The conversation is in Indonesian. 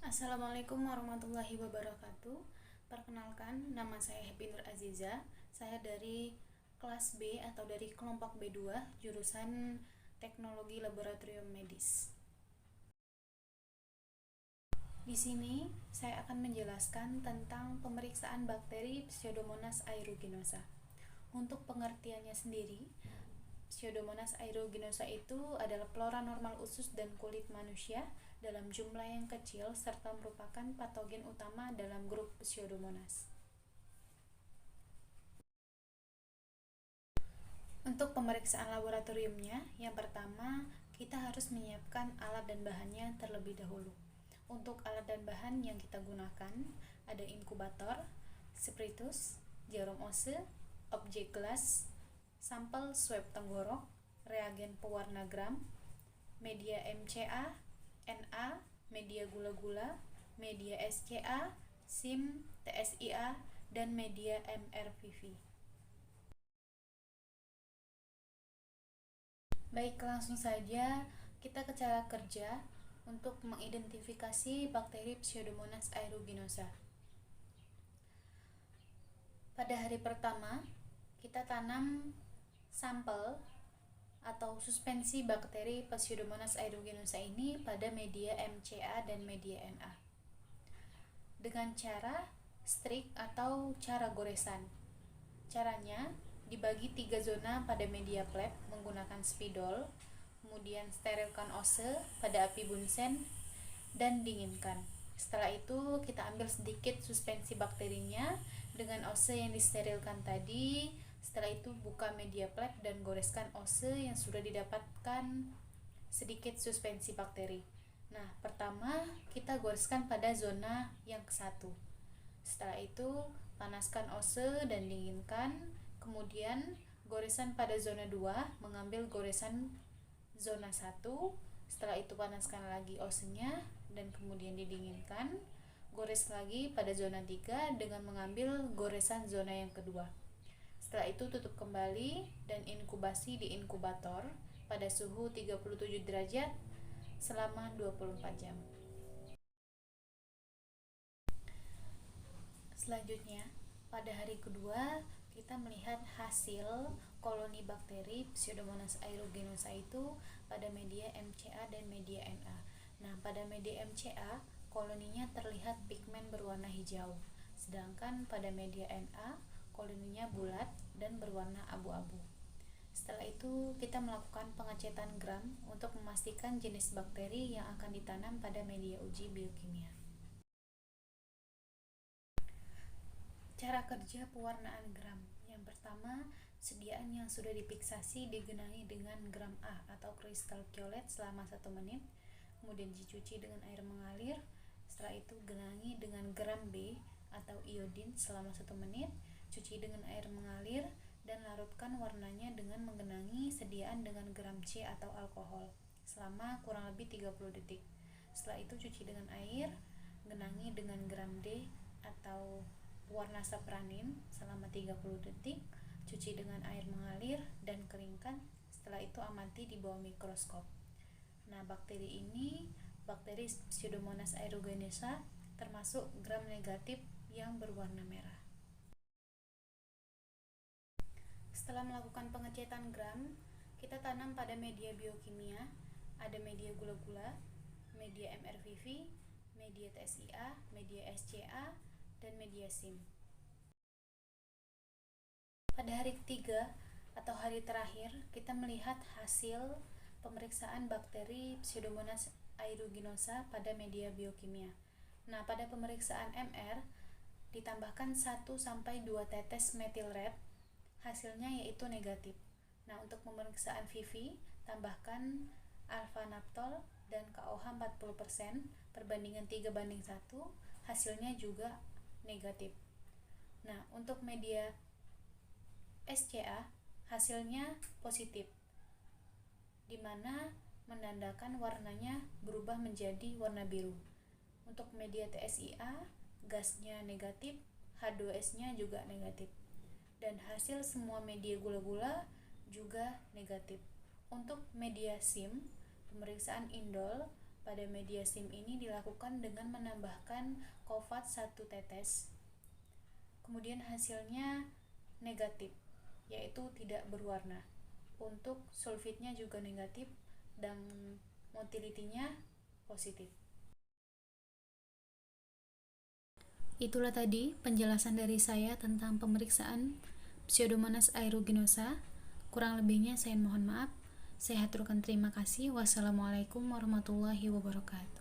Assalamualaikum warahmatullahi wabarakatuh. Perkenalkan, nama saya Happy Nur Aziza. Saya dari kelas B atau dari kelompok B2, jurusan Teknologi Laboratorium Medis. Di sini saya akan menjelaskan tentang pemeriksaan bakteri Pseudomonas aeruginosa. Untuk pengertiannya sendiri, Pseudomonas aeruginosa itu adalah flora normal usus dan kulit manusia dalam jumlah yang kecil serta merupakan patogen utama dalam grup Pseudomonas. Untuk pemeriksaan laboratoriumnya, yang pertama kita harus menyiapkan alat dan bahannya terlebih dahulu. Untuk alat dan bahan yang kita gunakan ada inkubator, spiritus, jarum ose, objek gelas, sampel swab tenggorok, reagen pewarna gram, media MCA, NA, media gula-gula, media SCA, SIM, TSIA, dan media MRVV. Baik, langsung saja kita ke cara kerja untuk mengidentifikasi bakteri Pseudomonas aeruginosa. Pada hari pertama, kita tanam sampel atau suspensi bakteri Pseudomonas aeruginosa ini pada media MCA dan media NA dengan cara strik atau cara goresan. Caranya dibagi 3 zona pada media flap menggunakan spidol, kemudian sterilkan ose pada api bunsen dan dinginkan. Setelah itu kita ambil sedikit suspensi bakterinya dengan ose yang disterilkan tadi. Setelah itu buka media flap dan goreskan ose yang sudah didapatkan sedikit suspensi bakteri. Nah, pertama kita goreskan pada zona yang ke-1. Setelah itu panaskan ose dan dinginkan. Kemudian goresan pada zona 2, mengambil goresan zona 1. Setelah itu panaskan lagi osenya dan kemudian didinginkan. Gores lagi pada zona 3 dengan mengambil goresan zona yang kedua. Setelah itu tutup kembali dan inkubasi di inkubator pada suhu 37 derajat selama 24 jam. Selanjutnya, pada hari kedua kita melihat hasil koloni bakteri Pseudomonas aeruginosa itu pada media MCA dan media NA. Nah, pada media MCA koloninya terlihat pigmen berwarna hijau, sedangkan pada media NA koloninya bulat dan berwarna abu-abu. Setelah itu kita melakukan pengecetan gram untuk memastikan jenis bakteri yang akan ditanam pada media uji biokimia. Cara kerja pewarnaan gram. Yang pertama, sediaan yang sudah difiksasi digenangi dengan gram A atau kristal violet selama 1 menit, kemudian dicuci dengan air mengalir. Setelah itu genangi dengan gram B atau iodin selama 1 menit, cuci dengan air mengalir, dan larutkan warnanya dengan menggenangi sediaan dengan gram C atau alkohol selama kurang lebih 30 detik. Setelah itu cuci dengan air, genangi dengan gram D atau warna sapranin selama 30 detik, cuci dengan air mengalir dan keringkan. Setelah itu amati di bawah mikroskop. Nah, bakteri ini, bakteri Pseudomonas aeruginosa, termasuk gram negatif yang berwarna merah. Setelah melakukan pengecetan gram, kita tanam pada media biokimia. Ada media gula-gula, media MRVV, media TSIA, media SCA, dan media SIM. Pada hari ketiga atau hari terakhir, kita melihat hasil pemeriksaan bakteri Pseudomonas aeruginosa pada media biokimia. Nah, pada pemeriksaan MR ditambahkan 1-2 tetes methyl red, hasilnya yaitu negatif. Nah, untuk pemeriksaan VV tambahkan alfa naptol dan KOH 40% perbandingan 3:1, hasilnya juga negatif. Nah, untuk media SCA hasilnya positif, di mana menandakan warnanya berubah menjadi warna biru. Untuk media TSIA gasnya negatif, H2S-nya juga negatif. Dan hasil semua media gula-gula juga negatif. Untuk media SIM, pemeriksaan indol pada media SIM ini dilakukan dengan menambahkan kofat 1 tetes. Kemudian hasilnya negatif, yaitu tidak berwarna. Untuk sulfitnya juga negatif dan motilitinya positif. Itulah tadi penjelasan dari saya tentang pemeriksaan Pseudomonas aeruginosa. Kurang lebihnya saya mohon maaf. Saya haturkan terima kasih. Wassalamualaikum warahmatullahi wabarakatuh.